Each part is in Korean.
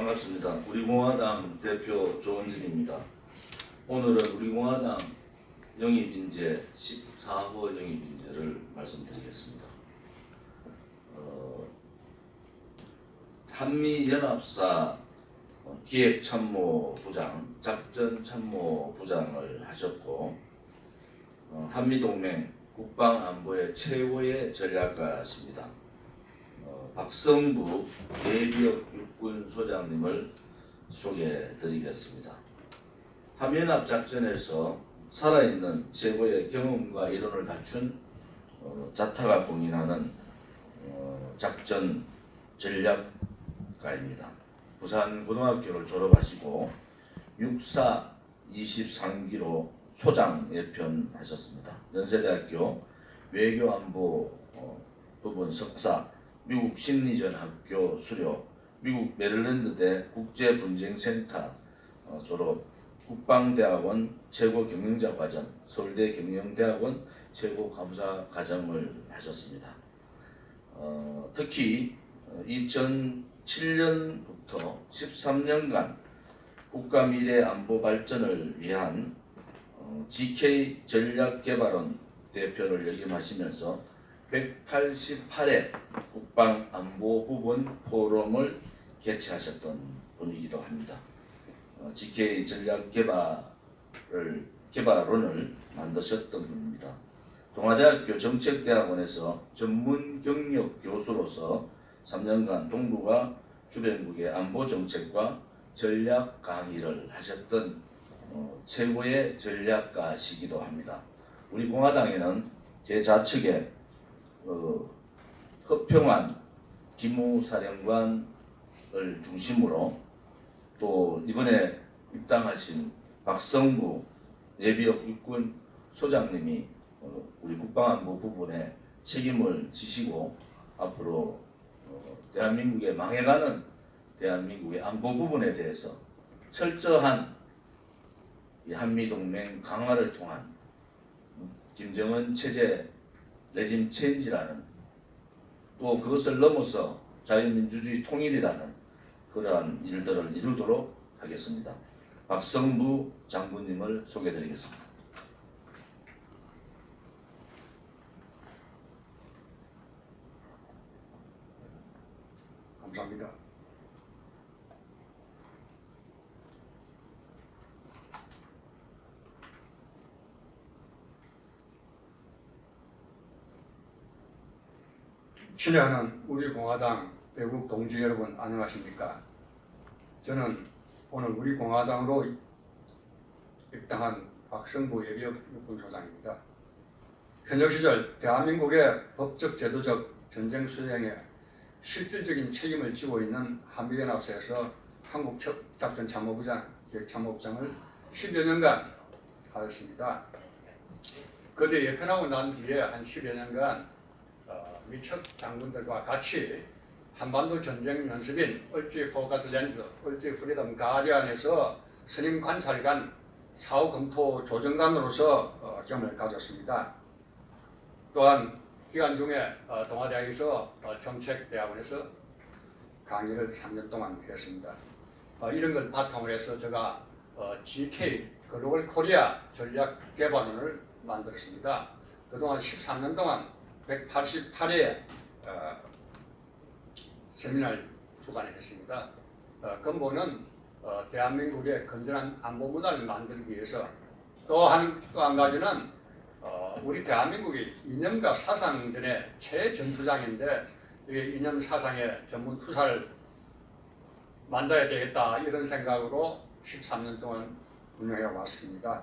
반갑습니다. 우리공화당 대표 조원진입니다. 오늘은 우리공화당 영입인재 14호 영입인재를 말씀드리겠습니다. 한미연합사 기획참모부장, 작전참모부장을 하셨고 한미동맹 국방안보의 최고의 전략가십니다. 박성부 예비역 육군소장님을 소개해드리겠습니다. 한미연합 작전에서 살아있는 최고의 경험과 이론을 갖춘 자타가 공인하는 작전 전략가입니다. 부산고등학교를 졸업하시고 육사 23기로 소장 예편하셨습니다. 연세대학교 외교안보 부분 석사, 미국 심리전 학교 수료, 미국 메릴랜드대 국제분쟁센터 졸업, 국방대학원 최고경영자 과정, 서울대 경영대학원 최고감사과정을 하셨습니다. 특히 2007년부터 13년간 국가미래안보 발전을 위한 GK 전략개발원 대표를 역임하시면서 188회 국방안보 부분 포럼을 개최하셨던 분이기도 합니다. GK 전략개발원을 만드셨던 분입니다. 동아대학교 정책대학원에서 전문경력 교수로서 3년간 동북아 주변국의 안보정책과 전략 강의를 하셨던 최고의 전략가시기도 합니다. 우리 공화당에는 제 좌측에 허평환 기무사령관을 중심으로 또 이번에 입당하신 박성부 예비역 육군 소장님이 우리 국방안보 부분에 책임을 지시고 앞으로 대한민국의 망해가는 대한민국의 안보 부분에 대해서 철저한 한미동맹 강화를 통한 김정은 체제 레짐 체인지라는, 또 그것을 넘어서 자유민주주의 통일이라는 그러한 일들을 이루도록 하겠습니다. 박성부 장군님을 소개해드리겠습니다. 감사합니다. 친애하는 우리 공화당 외국 동지 여러분 안녕하십니까? 저는 오늘 우리 공화당으로 입당한 박성부 예비역 육군소장입니다. 현역 시절 대한민국의 법적 제도적 전쟁 수행에 실질적인 책임을 지고 있는 한미연합사에서 한국작전참모부장, 기획참모부장을 10여 년간 하였습니다. 그때 예편하고 난 뒤에 한 10여 년간 미첩 장군들과 같이 한반도 전쟁 연습인 얼지 포커스 렌즈, 얼지 프리덤 가디안에서 선임 관찰관, 사후 검토 조정관으로서 경험을 가졌습니다. 또한 기간 중에 동아대학에서 정책대학원에서 강의를 3년 동안 했습니다. 이런 걸 바탕으로 해서 제가 GK 글로벌 코리아 전략개발원을 만들었습니다. 그동안 13년 동안 188회 세미나를 주관했습니다. 근본은 대한민국의 건전한 안보 문화를 만들기 위해서 또 한 가지는 우리 대한민국이 이념과 사상전의 최전투장인데 이 이념 사상의 전문 투사를 만들어야 되겠다, 이런 생각으로 13년 동안 운영해 왔습니다.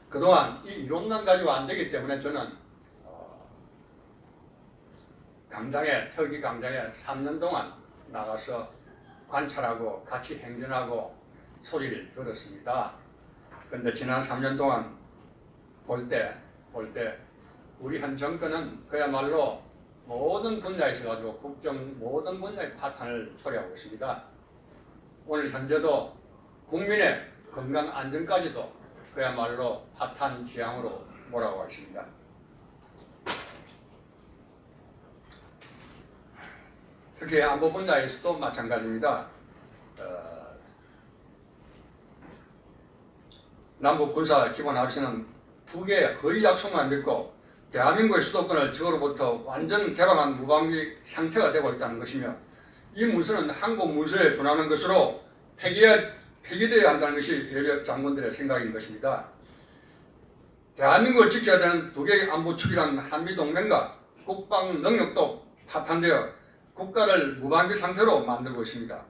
그동안 이 이론만 가지고 안 되기 때문에 저는 턱이 강장에 3년 동안 나가서 관찰하고 같이 행전하고 소리를 들었습니다. 그런데 지난 3년 동안 볼 때 우리 현 정권은 그야말로 모든 분야에서 가지고 국정 모든 분야의 파탄을 초래하고 있습니다. 오늘 현재도 국민의 건강 안전까지도 그야말로 파탄 지향으로 몰아가고 있습니다. 특히 안보 분야에서도 마찬가지입니다. 남북 군사 기본 합의서는 북의 허위 약속만 믿고 대한민국의 수도권을 적으로부터 완전 개방한 무방비 상태가 되고 있다는 것이며 이 문서는 한국 문서에 준하는 것으로 폐기되어야 한다는 것이 해외 장군들의 생각인 것입니다. 대한민국을 지켜야 되는 북의 안보축이란 한미동맹과 국방 능력도 파탄되어 국가를 무방비 상태로 만들고 있습니다.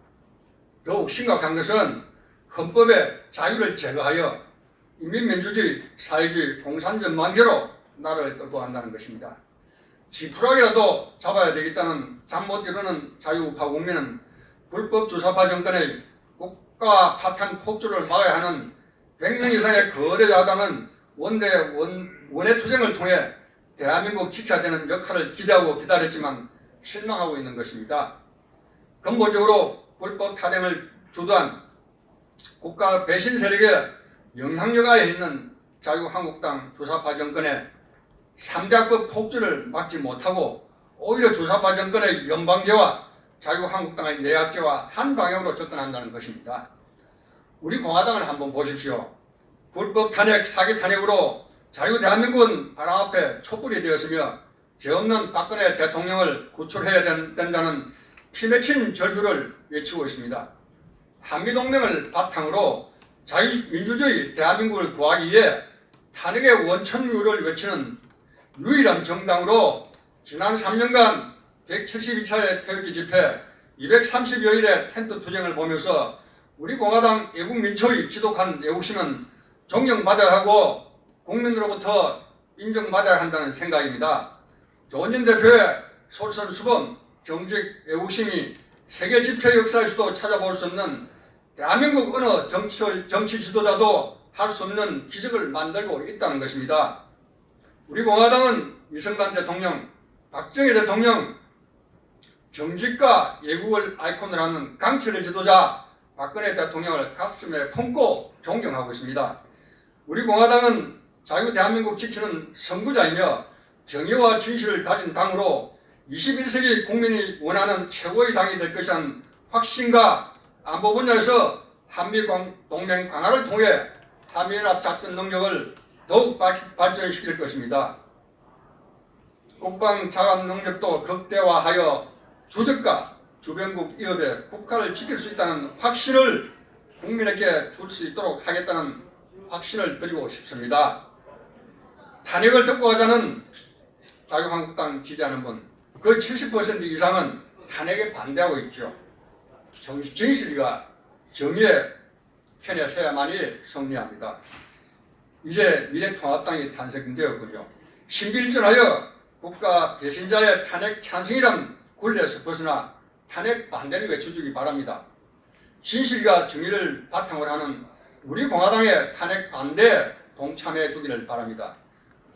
더욱 심각한 것은 헌법의 자유를 제거하여 인민민주주의, 사회주의, 공산전망대로 나라를 끌고 간다는 것입니다. 지푸라기라도 잡아야 되겠다는 잠 못 이루는 자유우파 국민은 불법 주사파 정권의 국가 파탄 폭주를 막아야 하는 100명 이상의 거대 야당은 원의 투쟁을 통해 대한민국 지켜야 되는 역할을 기대하고 기다렸지만 실망하고 있는 것입니다. 근본적으로 불법 타령을 주도한 국가 배신 세력의 영향력하에 있는 자유한국당 주사파 정권의 3대학급 폭주를 막지 못하고 오히려 주사파 정권의 연방제와 자유한국당의 내각제와 한 방향으로 접근한다는 것입니다. 우리 공화당을 한번 보십시오. 불법 탄핵, 사기 탄핵으로 자유대한민국은 바람 앞에 촛불이 되었으며 죄 없는 박근혜 대통령을 구출해야 된다는 피맺힌 절규를 외치고 있습니다. 한미동맹을 바탕으로 자유민주주의 대한민국을 구하기 위해 탄핵의 원천유를 외치는 유일한 정당으로 지난 3년간 172차의 태극기 집회, 230여일의 텐트 투쟁을 보면서 우리 공화당 애국민초의 지독한 애국심은 존경받아야 하고 국민으로부터 인정받아야 한다는 생각입니다. 조원진 대표의 솔선수범, 정직, 애국심이 세계 집회 역사에서도 찾아볼 수 없는 대한민국 어느 정치 지도자도 할 수 없는 기적을 만들고 있다는 것입니다. 우리 공화당은 이승만 대통령, 박정희 대통령, 정직과 애국을 아이콘으로 하는 강철의 지도자 박근혜 대통령을 가슴에 품고 존경하고 있습니다. 우리 공화당은 자유 대한민국 지키는 선구자이며 정의와 진실을 가진 당으로 21세기 국민이 원하는 최고의 당이 될 것이라는 확신과 안보 분야에서 한미동맹 강화를 통해 한미연합 작전 능력을 더욱 발전시킬 것입니다. 국방 자금 능력도 극대화하여 주적과 주변국 위협에 국가를 지킬 수 있다는 확신을 국민에게 줄 수 있도록 하겠다는 확신을 드리고 싶습니다. 탄핵을 듣고 하자는 자유한국당 지지하는 분, 그 70% 이상은 탄핵에 반대하고 있죠. 진실과 정의의 편에 서야만이 승리합니다. 이제 미래통합당이 탄생되었군요. 신비일전하여 국가 배신자의 탄핵 찬성이란 굴레에서 벗어나 탄핵 반대를 외쳐주기 바랍니다. 진실과 정의를 바탕으로 하는 우리 공화당의 탄핵 반대에 동참해 주기를 바랍니다.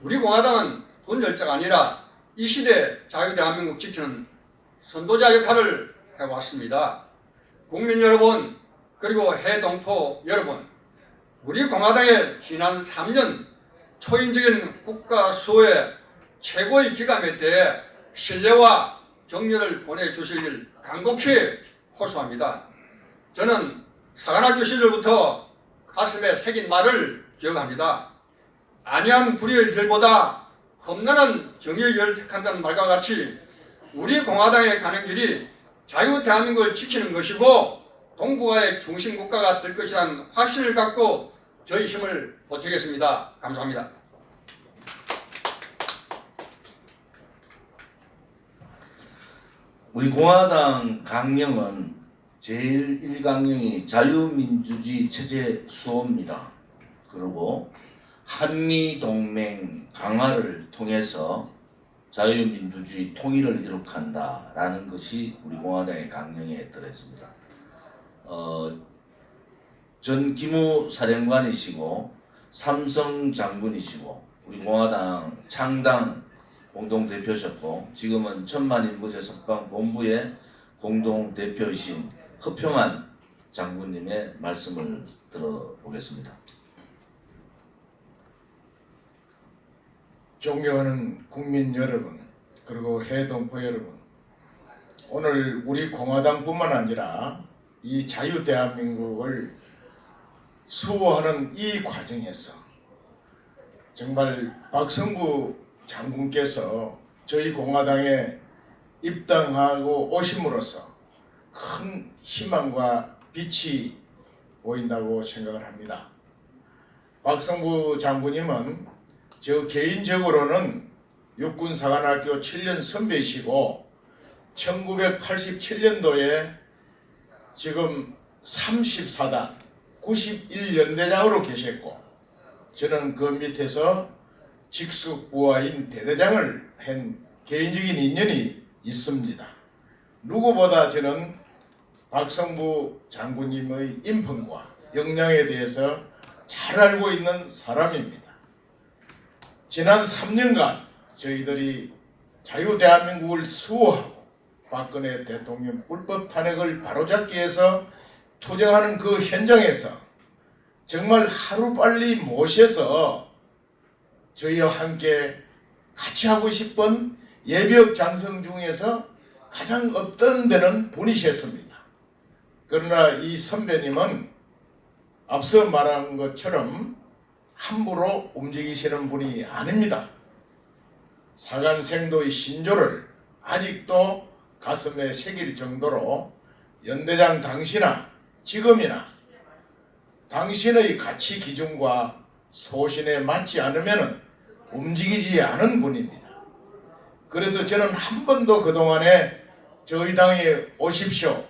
우리 공화당은 분열자가 아니라 이 시대 자유대한민국 지키는 선도자 역할을 해왔습니다. 국민 여러분, 그리고 해동포 여러분, 우리 공화당의 지난 3년 초인적인 국가 수호의 최고의 기감에 대해 신뢰와 격려를 보내주시길 간곡히 호소합니다. 저는 사관학교 시절부터 가슴에 새긴 말을 기억합니다. 안이한 불의의 길보다 험난한 정의의 길을 택한다는 말과 같이 우리 공화당에 가는 길이 자유 대한민국을 지키는 것이고 동북아의 중심국가가 될 것이라는 확신을 갖고 저희 힘을 보태겠습니다. 감사합니다. 우리 공화당 강령은 제1강령이 자유민주주의 체제 수호입니다. 그리고 한미동맹 강화를 통해서 자유민주주의 통일을 이룩한다라는 것이 우리 공화당의 강령에 들어있습니다. 전 기무 사령관이시고 삼성 장군이시고 우리 공화당 창당 공동대표셨고 지금은 천만인부제 석방본부의 공동대표이신 허평한 장군님의 말씀을 들어보겠습니다. 존경하는 국민 여러분, 그리고 해동포 여러분, 오늘 우리 공화당뿐만 아니라 이 자유 대한민국을 수호하는 이 과정에서 정말 박성부 장군께서 저희 공화당에 입당하고 오심으로써 큰 희망과 빛이 보인다고 생각을 합니다. 박성부 장군님은 저 개인적으로는 육군사관학교 7년 선배이시고 1987년도에 지금 34단 91연대장으로 계셨고 저는 그 밑에서 직속부하인 대대장을 한 개인적인 인연이 있습니다. 누구보다 저는 박성부 장군님의 인품과 역량에 대해서 잘 알고 있는 사람입니다. 지난 3년간 저희들이 자유 대한민국을 수호하고 박근혜 대통령 불법 탄핵을 바로잡기 위해서 투쟁하는 그 현장에서 정말 하루빨리 모셔서 저희와 함께 같이 하고 싶은 예비역 장성 중에서 가장 업되는 분이셨습니다. 그러나 이 선배님은 앞서 말한 것처럼 함부로 움직이시는 분이 아닙니다. 사관생도의 신조를 아직도 가슴에 새길 정도로 연대장 당시나 지금이나 당신의 가치 기준과 소신에 맞지 않으면 움직이지 않은 분입니다. 그래서 저는 한 번도 그동안에 저희 당에 오십시오,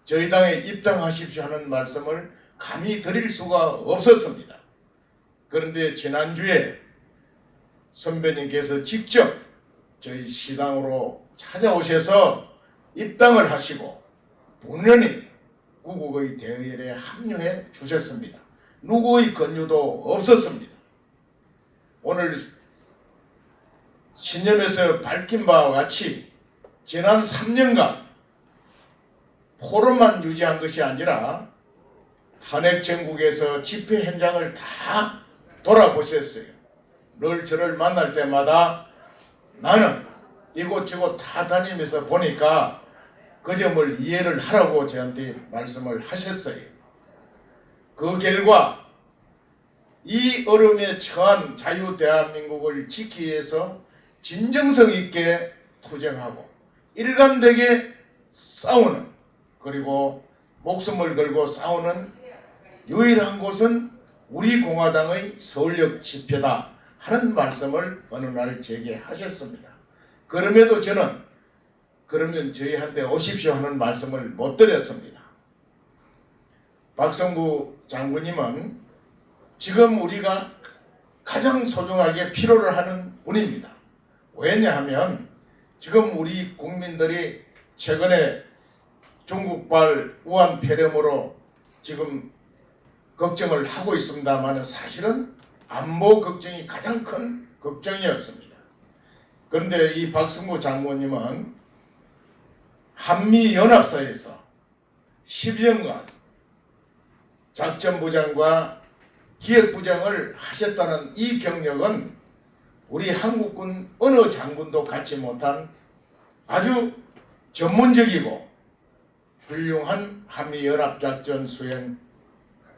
저희 당에 입당하십시오 하는 말씀을 감히 드릴 수가 없었습니다. 그런데 지난주에 선배님께서 직접 저희 시당으로 찾아오셔서 입당을 하시고 본연히 구국의 대의에 합류해 주셨습니다. 누구의 권유도 없었습니다. 오늘 신념에서 밝힌 바와 같이 지난 3년간 포럼만 유지한 것이 아니라 탄핵 전국에서 집회 현장을 다 돌아보셨어요. 늘 저를 만날 때마다 나는 이곳저곳 다 다니면서 보니까 그 점을 이해를 하라고 저한테 말씀을 하셨어요. 그 결과 이 어려움에 처한 자유 대한민국을 지키기 위해서 진정성 있게 투쟁하고 일관되게 싸우는, 그리고 목숨을 걸고 싸우는 유일한 곳은 우리 공화당의 서울역 집회다 하는 말씀을 어느 날 제게 하셨습니다. 그럼에도 저는 그러면 저희한테 오십시오 하는 말씀을 못 드렸습니다. 박성부 장군님은 지금 우리가 가장 소중하게 필요로 하는 분입니다. 왜냐하면 지금 우리 국민들이 최근에 중국발 우한 폐렴으로 지금 걱정을 하고 있습니다만 사실은 안보 걱정이 가장 큰 걱정이었습니다. 그런데 이 박성부 장군님은 한미연합사에서 10년간 작전부장과 기획부장을 하셨다는 이 경력은 우리 한국군 어느 장군도 갖지 못한 아주 전문적이고 훌륭한 한미연합작전 수행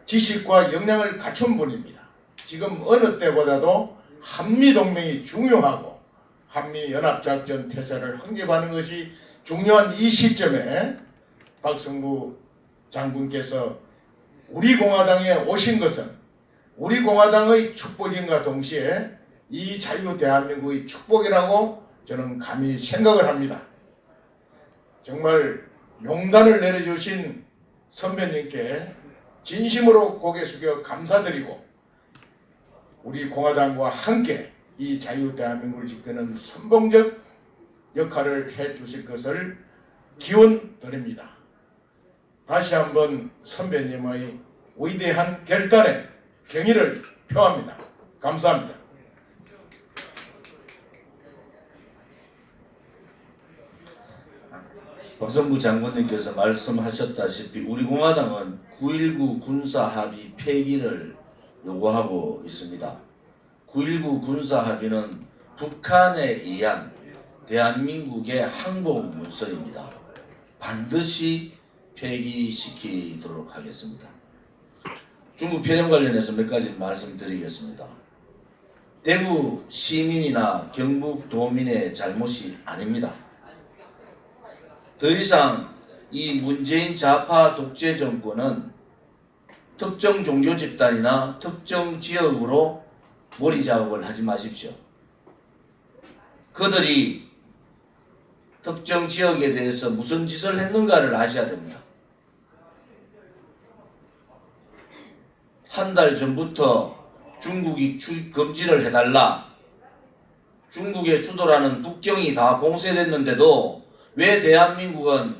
지식과 역량을 갖춘 분입니다. 지금 어느 때보다도 한미동맹이 중요하고 한미연합작전 태세를 확립하는 것이 중요한 이 시점에 박성부 장군께서 우리 공화당에 오신 것은 우리 공화당의 축복인과 동시에 이 자유 대한민국의 축복이라고 저는 감히 생각을 합니다. 정말 용단을 내려주신 선배님께 진심으로 고개 숙여 감사드리고 우리 공화당과 함께 이 자유 대한민국을 지키는 선봉적 역할을 해 주실 것을 기원 드립니다. 다시 한번 선배님의 위대한 결단에 경의를 표합니다. 감사합니다. 박성부 장군님께서 말씀하셨다시피 우리 공화당은 9.19 군사합의 폐기를 요구하고 있습니다. 9.19 군사합의는 북한에 의한 대한민국의 항복 문서입니다. 반드시 폐기시키도록 하겠습니다. 중국 폐렴 관련해서 몇 가지 말씀드리겠습니다. 대구 시민이나 경북 도민의 잘못이 아닙니다. 더 이상 이 문재인 좌파 독재 정권은 특정 종교 집단이나 특정 지역으로 몰이 작업을 하지 마십시오. 그들이 특정 지역에 대해서 무슨 짓을 했는가를 아셔야 됩니다. 한 달 전부터 중국이 출입 금지를 해달라. 중국의 수도라는 북경이 다 봉쇄됐는데도 왜 대한민국은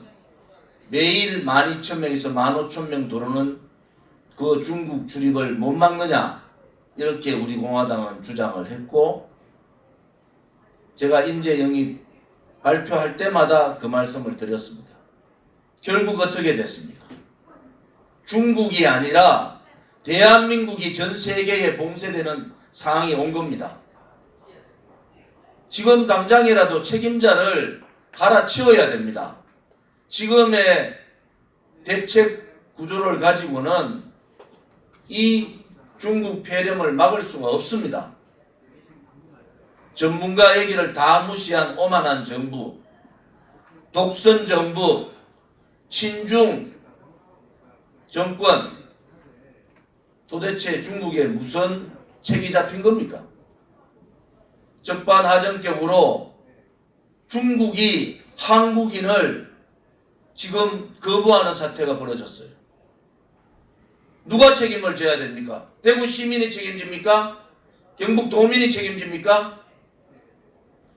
매일 12,000명에서 15,000명 들어오는 그 중국 출입을 못 막느냐, 이렇게 우리 공화당은 주장을 했고, 제가 인재 영입 발표할 때마다 그 말씀을 드렸습니다. 결국 어떻게 됐습니까? 중국이 아니라 대한민국이 전 세계에 봉쇄되는 상황이 온 겁니다. 지금 당장이라도 책임자를 갈아치워야 됩니다. 지금의 대책 구조를 가지고는 이 중국 폐렴을 막을 수가 없습니다. 전문가 얘기를 다 무시한 오만한 정부, 독선 정부, 친중 정권, 도대체 중국에 무슨 책이 잡힌 겁니까? 적반하장격으로 중국이 한국인을 지금 거부하는 사태가 벌어졌어요. 누가 책임을 져야 됩니까? 대구 시민이 책임집니까? 경북 도민이 책임집니까?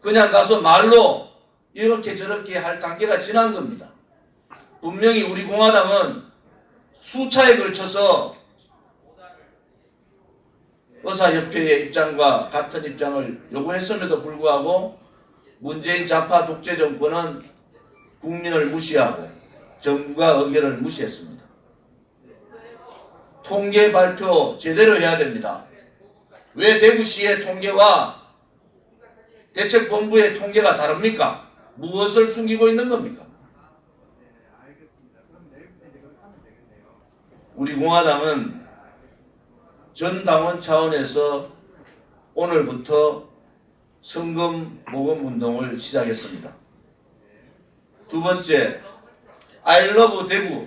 그냥 가서 말로 이렇게 저렇게 할 단계가 지난 겁니다. 분명히 우리 공화당은 수차에 걸쳐서 의사협회의 입장과 같은 입장을 요구했음에도 불구하고 문재인 좌파 독재 정권은 국민을 무시하고 정부가 의견을 무시했습니다. 통계 발표 제대로 해야 됩니다. 왜 대구시의 통계와 대책본부의 통계가 다릅니까? 무엇을 숨기고 있는 겁니까? 우리 공화당은 전 당원 차원에서 오늘부터 성금 모금 운동을 시작했습니다. 두 번째, I love 대구,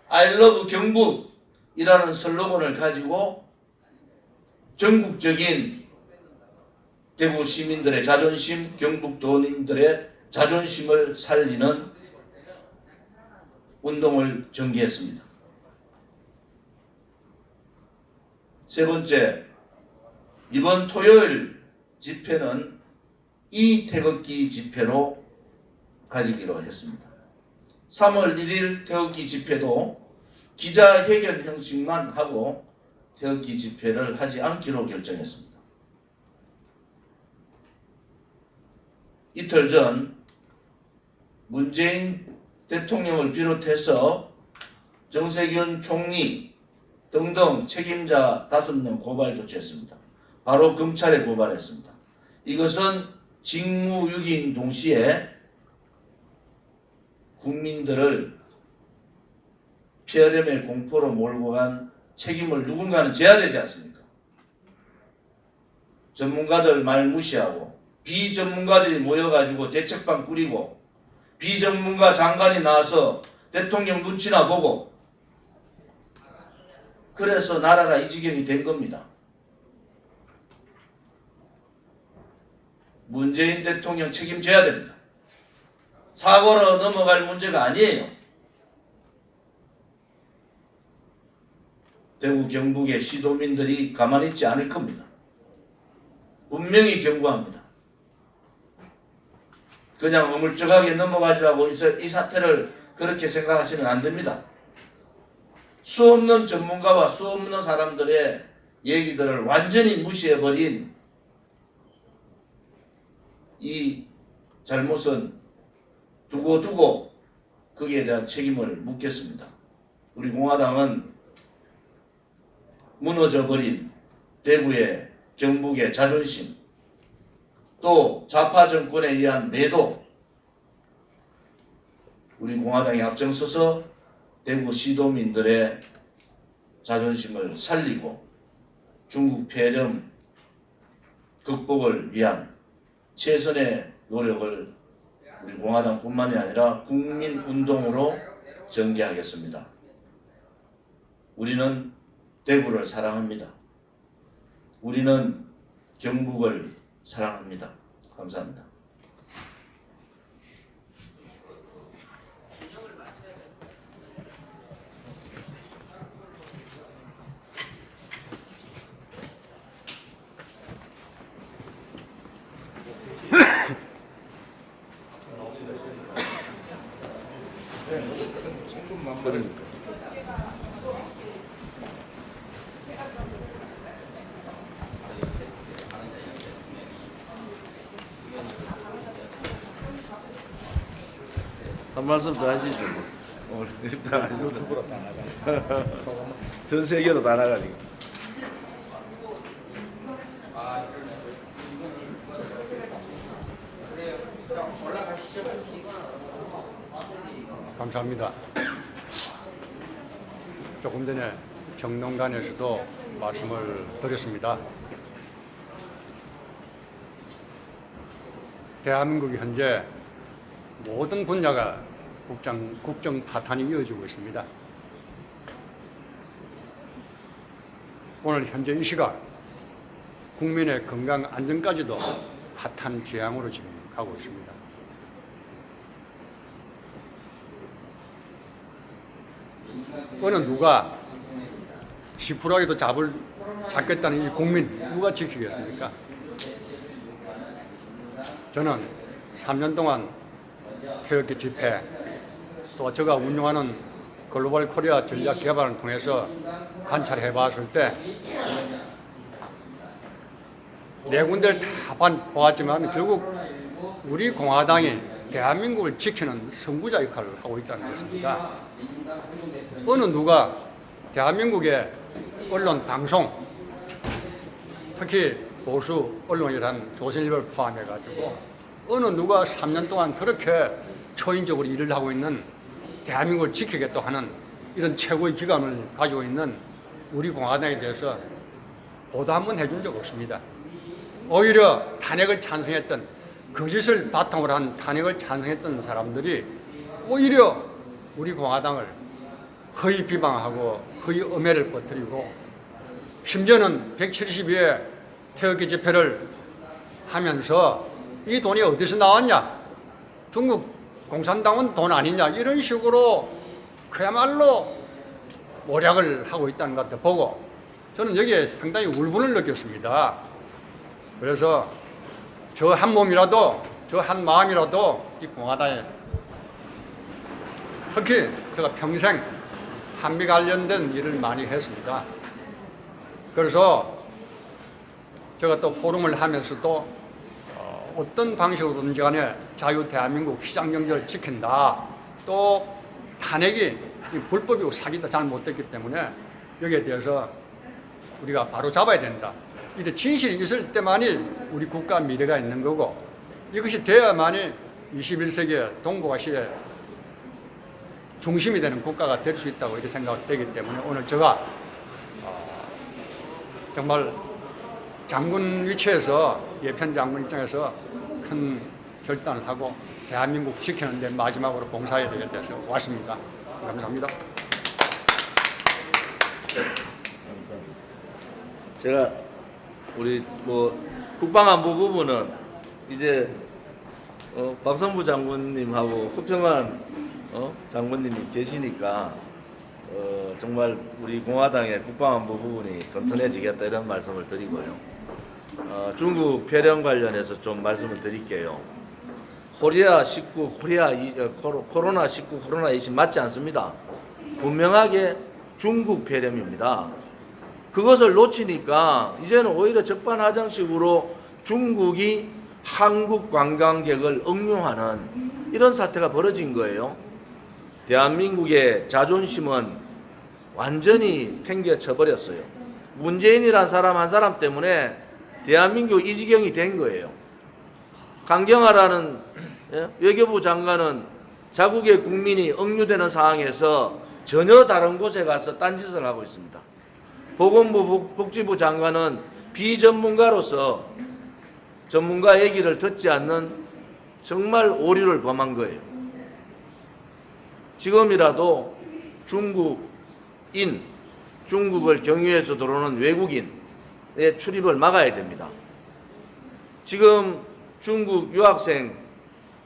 I love 경북이라는 슬로건을 가지고 전국적인 대구 시민들의 자존심, 경북 도민들의 자존심을 살리는 운동을 전개했습니다. 세 번째, 이번 토요일 집회는 이 태극기 집회로 가지기로 했습니다. 3월 1일 태극기 집회도 기자회견 형식만 하고 태극기 집회를 하지 않기로 결정했습니다. 이틀 전 문재인 대통령을 비롯해서 정세균 총리 등등 책임자 5명 고발 조치했습니다. 바로 검찰에 고발했습니다. 이것은 직무유기인 동시에 국민들을 폐렴의 공포로 몰고 간 책임을 누군가는 져야 되지 않습니까? 전문가들 말 무시하고 비전문가들이 모여가지고 대책방 꾸리고 비전문가 장관이 나와서 대통령 눈치나 보고 그래서 나라가 이 지경이 된 겁니다. 문재인 대통령 책임져야 됩니다. 사고로 넘어갈 문제가 아니에요. 대구 경북의 시도민들이 가만히 있지 않을 겁니다. 분명히 경고합니다. 그냥 어물쩍하게 넘어가지라고 이 사태를 그렇게 생각하시면 안 됩니다. 수없는 전문가와 수없는 사람들의 얘기들을 완전히 무시해버린 이 잘못은 두고 거기에 대한 책임을 묻겠습니다. 우리 공화당은 무너져버린 대구의 경북의 자존심, 또 좌파 정권에 의한 매도, 우리 공화당이 앞장서서 대구 시도민들의 자존심을 살리고 중국 폐렴 극복을 위한 최선의 노력을 우리 공화당뿐만이 아니라 국민운동으로 전개하겠습니다. 우리는 대구를 사랑합니다. 우리는 경북을 사랑합니다. 감사합니다. 한 말씀 더 하시죠. 뭐. 오늘 일단 하시죠. 유튜브로 다 나가. 전 세계로 다 나가니까. 감사합니다. 조금 전에 정론관에서도 말씀을 드렸습니다. 대한민국이 현재 모든 분야가 국정 파탄이 이어지고 있습니다. 오늘 현재 이 시각 국민의 건강 안전까지도 파탄 재앙으로 지금 가고 있습니다. 어느 누가 10%라도 잡겠다는 이 국민 누가 지키겠습니까? 저는 3년 동안 태극기 집회 또 제가 운영하는 글로벌 코리아 전략 개발을 통해서 관찰해 봤을 때 네 군데를 다 보았지만 결국 우리 공화당이 대한민국을 지키는 선구자 역할을 하고 있다는 것입니다. 어느 누가 대한민국의 언론 방송, 특히 보수 언론이란 조선일보를 포함해가지고 어느 누가 3년 동안 그렇게 초인적으로 일을 하고 있는 대한민국을 지키겠다 하는 이런 최고의 기감을 가지고 있는 우리 공화당에 대해서 보도 한번 해준 적 없습니다. 오히려 탄핵을 찬성했던 거짓을 바탕으로 한 탄핵을 찬성했던 사람들이 오히려 우리 공화당을 허위 비방하고 허위 음해를 퍼뜨리고 심지어는 172회 태극기 집회를 하면서 이 돈이 어디서 나왔냐? 중국 공산당은 돈 아니냐? 이런 식으로 그야말로 모략을 하고 있다는 것을 보고 저는 여기에 상당히 울분을 느꼈습니다. 그래서 저 한 몸이라도, 저 한 마음이라도 이 공화당에 특히 제가 평생 한미 관련된 일을 많이 했습니다. 그래서 제가 또 포럼을 하면서도 어떤 방식으로든지 간에 자유 대한민국 시장 경제를 지킨다. 또 탄핵이 불법이고 사기도 잘 못됐기 때문에 여기에 대해서 우리가 바로 잡아야 된다. 이제 진실이 있을 때만이 우리 국가 미래가 있는 거고 이것이 돼야만이 21세기의 동북아시아의 중심이 되는 국가가 될 수 있다고 이렇게 생각되기 때문에 오늘 제가 정말 장군 위치에서 예편 장군 입장에서 큰 결단을 하고 대한민국 지키는 데 마지막으로 봉사해야 되겠다 왔습니다. 감사합니다. 제가 우리 국방안보 부분은 이제 박성부 장군님하고 허평한 장군님이 계시니까 정말 우리 공화당의 국방안보 부분이 튼튼해지겠다 이런 말씀을 드리고요. 중국 폐렴 관련해서 좀 말씀을 드릴게요. 코로나19, 코로나20 맞지 않습니다. 분명하게 중국 폐렴입니다. 그것을 놓치니까 이제는 오히려 적반하장식으로 중국이 한국 관광객을 억류하는 이런 사태가 벌어진 거예요. 대한민국의 자존심은 완전히 팽개쳐버렸어요. 문재인이란 사람 한 사람 때문에 대한민국 이 지경이 된 거예요. 강경화라는 외교부 장관은 자국의 국민이 억류되는 상황에서 전혀 다른 곳에 가서 딴짓을 하고 있습니다. 보건부 복지부 장관은 비전문가로서 전문가 얘기를 듣지 않는 정말 오류를 범한 거예요. 지금이라도 중국을 경유해서 들어오는 외국인의 출입을 막아야 됩니다. 지금 중국 유학생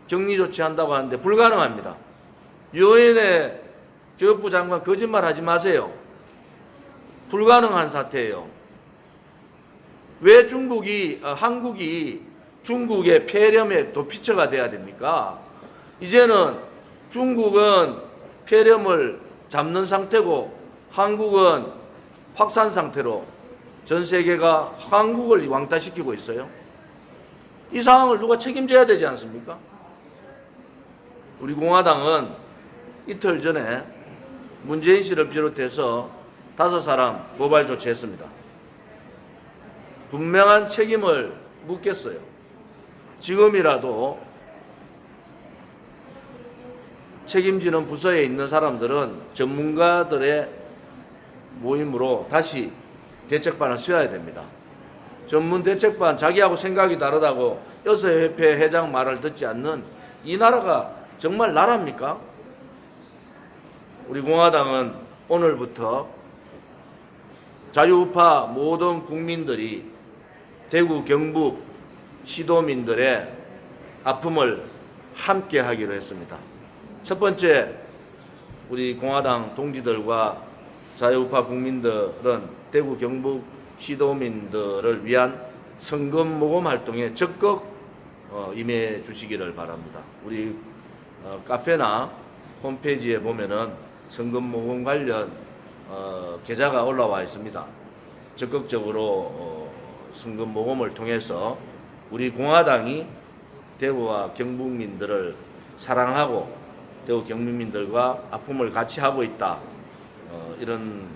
격리 조치한다고 하는데 불가능합니다. 유엔의 교육부 장관 거짓말 하지 마세요. 불가능한 사태예요. 왜 한국이 중국의 폐렴의 도피처가 돼야 됩니까? 이제는 중국은 폐렴을 잡는 상태고 한국은 확산 상태로 전 세계가 한국을 왕따시키고 있어요. 이 상황을 누가 책임져야 되지 않습니까? 우리 공화당은 이틀 전에 문재인 씨를 비롯해서 5사람 고발 조치했습니다. 분명한 책임을 묻겠어요. 지금이라도 책임지는 부서에 있는 사람들은 전문가들의 모임으로 다시 대책반을 세워야 됩니다. 전문 대책반, 자기하고 생각이 다르다고 여서협회 회장 말을 듣지 않는 이 나라가 정말 나라입니까? 우리 공화당은 오늘부터 자유우파 모든 국민들이 대구, 경북 시도민들의 아픔을 함께 하기로 했습니다. 첫 번째, 우리 공화당 동지들과 자유우파 국민들은 대구, 경북 시도민들을 위한 성금 모금 활동에 적극 임해 주시기를 바랍니다. 우리 카페나 홈페이지에 보면은 성금 모금 관련 계좌가 올라와 있습니다. 적극적으로 성금 모금을 통해서 우리 공화당이 대구와 경북민들을 사랑하고 대구 경북민들과 아픔을 같이 하고 있다. 이런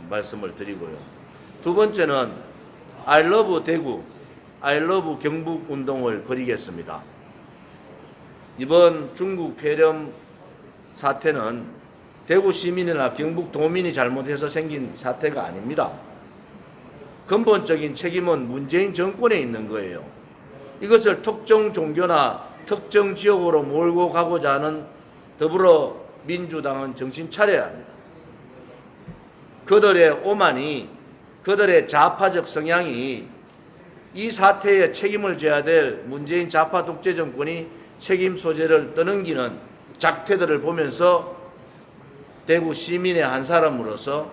말씀을 드리고요. 두 번째는 I love 대구, I love 경북 운동을 벌이겠습니다. 이번 중국 폐렴 사태는 대구 시민이나 경북 도민이 잘못해서 생긴 사태가 아닙니다. 근본적인 책임은 문재인 정권에 있는 거예요. 이것을 특정 종교나 특정 지역으로 몰고 가고자 하는 더불어민주당은 정신 차려야 합니다. 그들의 오만이, 그들의 좌파적 성향이 이 사태에 책임을 져야 될 문재인 좌파 독재 정권이 책임 소재를 떠넘기는 작태들을 보면서 대구 시민의 한 사람으로서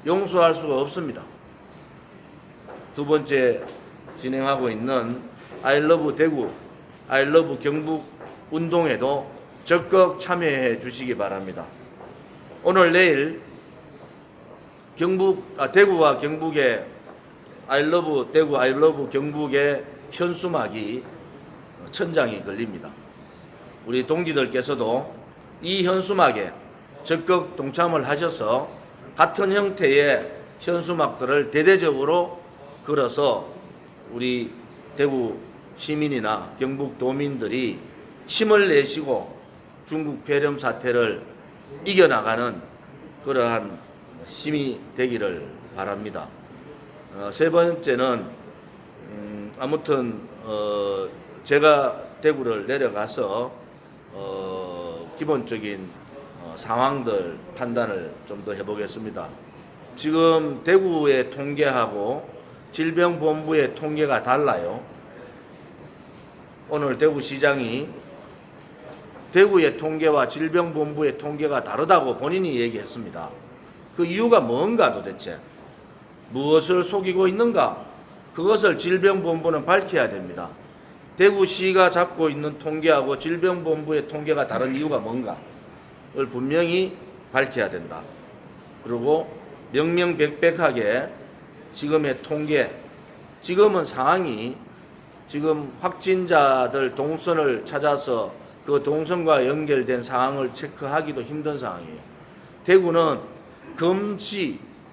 용서할 수가 없습니다. 두 번째 진행하고 있는 I love 대구, I love 경북 운동에도 적극 참여해 주시기 바랍니다. 오늘 내일 대구와 경북의 I love 대구, I love 경북의 현수막이 천장이 걸립니다. 우리 동지들께서도 이 현수막에 적극 동참을 하셔서 같은 형태의 현수막들을 대대적으로 걸어서 우리 대구 시민이나 경북 도민들이 힘을 내시고 중국 폐렴 사태를 이겨나가는 그러한 힘이 되기를 바랍니다. 세 번째는 아무튼 제가 대구를 내려가서 기본적인 상황들 판단을 좀 더 해보겠습니다. 지금 대구의 통계하고 질병본부의 통계가 달라요. 오늘 대구시장이 대구의 통계와 질병본부의 통계가 다르다고 본인이 얘기했습니다. 그 이유가 뭔가 도대체? 무엇을 속이고 있는가? 그것을 질병본부는 밝혀야 됩니다. 대구시가 잡고 있는 통계하고 질병본부의 통계가 다른 이유가 뭔가? 를 분명히 밝혀야 된다. 그리고 명명백백하게 지금의 통계, 지금은 상황이 지금 확진자들 동선을 찾아서 그 동선과 연결된 상황을 체크하기도 힘든 상황이에요. 대구는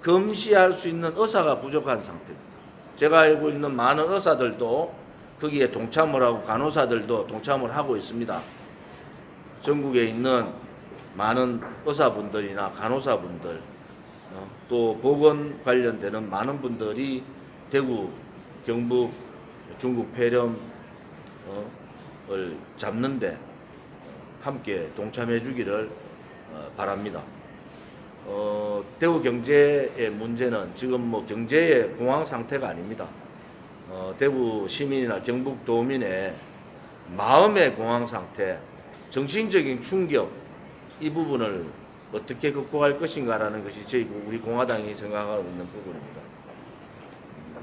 검시할 수 있는 의사가 부족한 상태입니다. 제가 알고 있는 많은 의사들도 거기에 동참을 하고 간호사들도 동참을 하고 있습니다. 전국에 있는 많은 의사분들이나 간호사분들 또 보건 관련되는 많은 분들이 대구, 경북, 중국 폐렴을 잡는데 함께 동참해 주기를 바랍니다. 대구 경제의 문제는 지금 뭐 경제의 공황 상태가 아닙니다. 대구 시민이나 경북 도민의 마음의 공황 상태, 정신적인 충격, 이 부분을 어떻게 극복할 것인가라는 것이 우리 공화당이 생각하고 있는 부분입니다.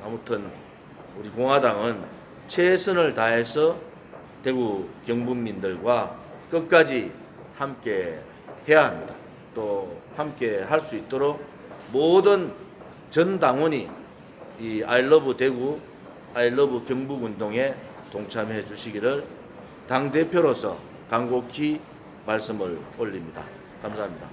아무튼 우리 공화당은 최선을 다해서 대구 경북민들과 끝까지 함께 해야 합니다. 또 함께 할 수 있도록 모든 전 당원이 이 I love 대구, I love 경북 운동에 동참해 주시기를 당대표로서 간곡히 말씀을 올립니다. 감사합니다.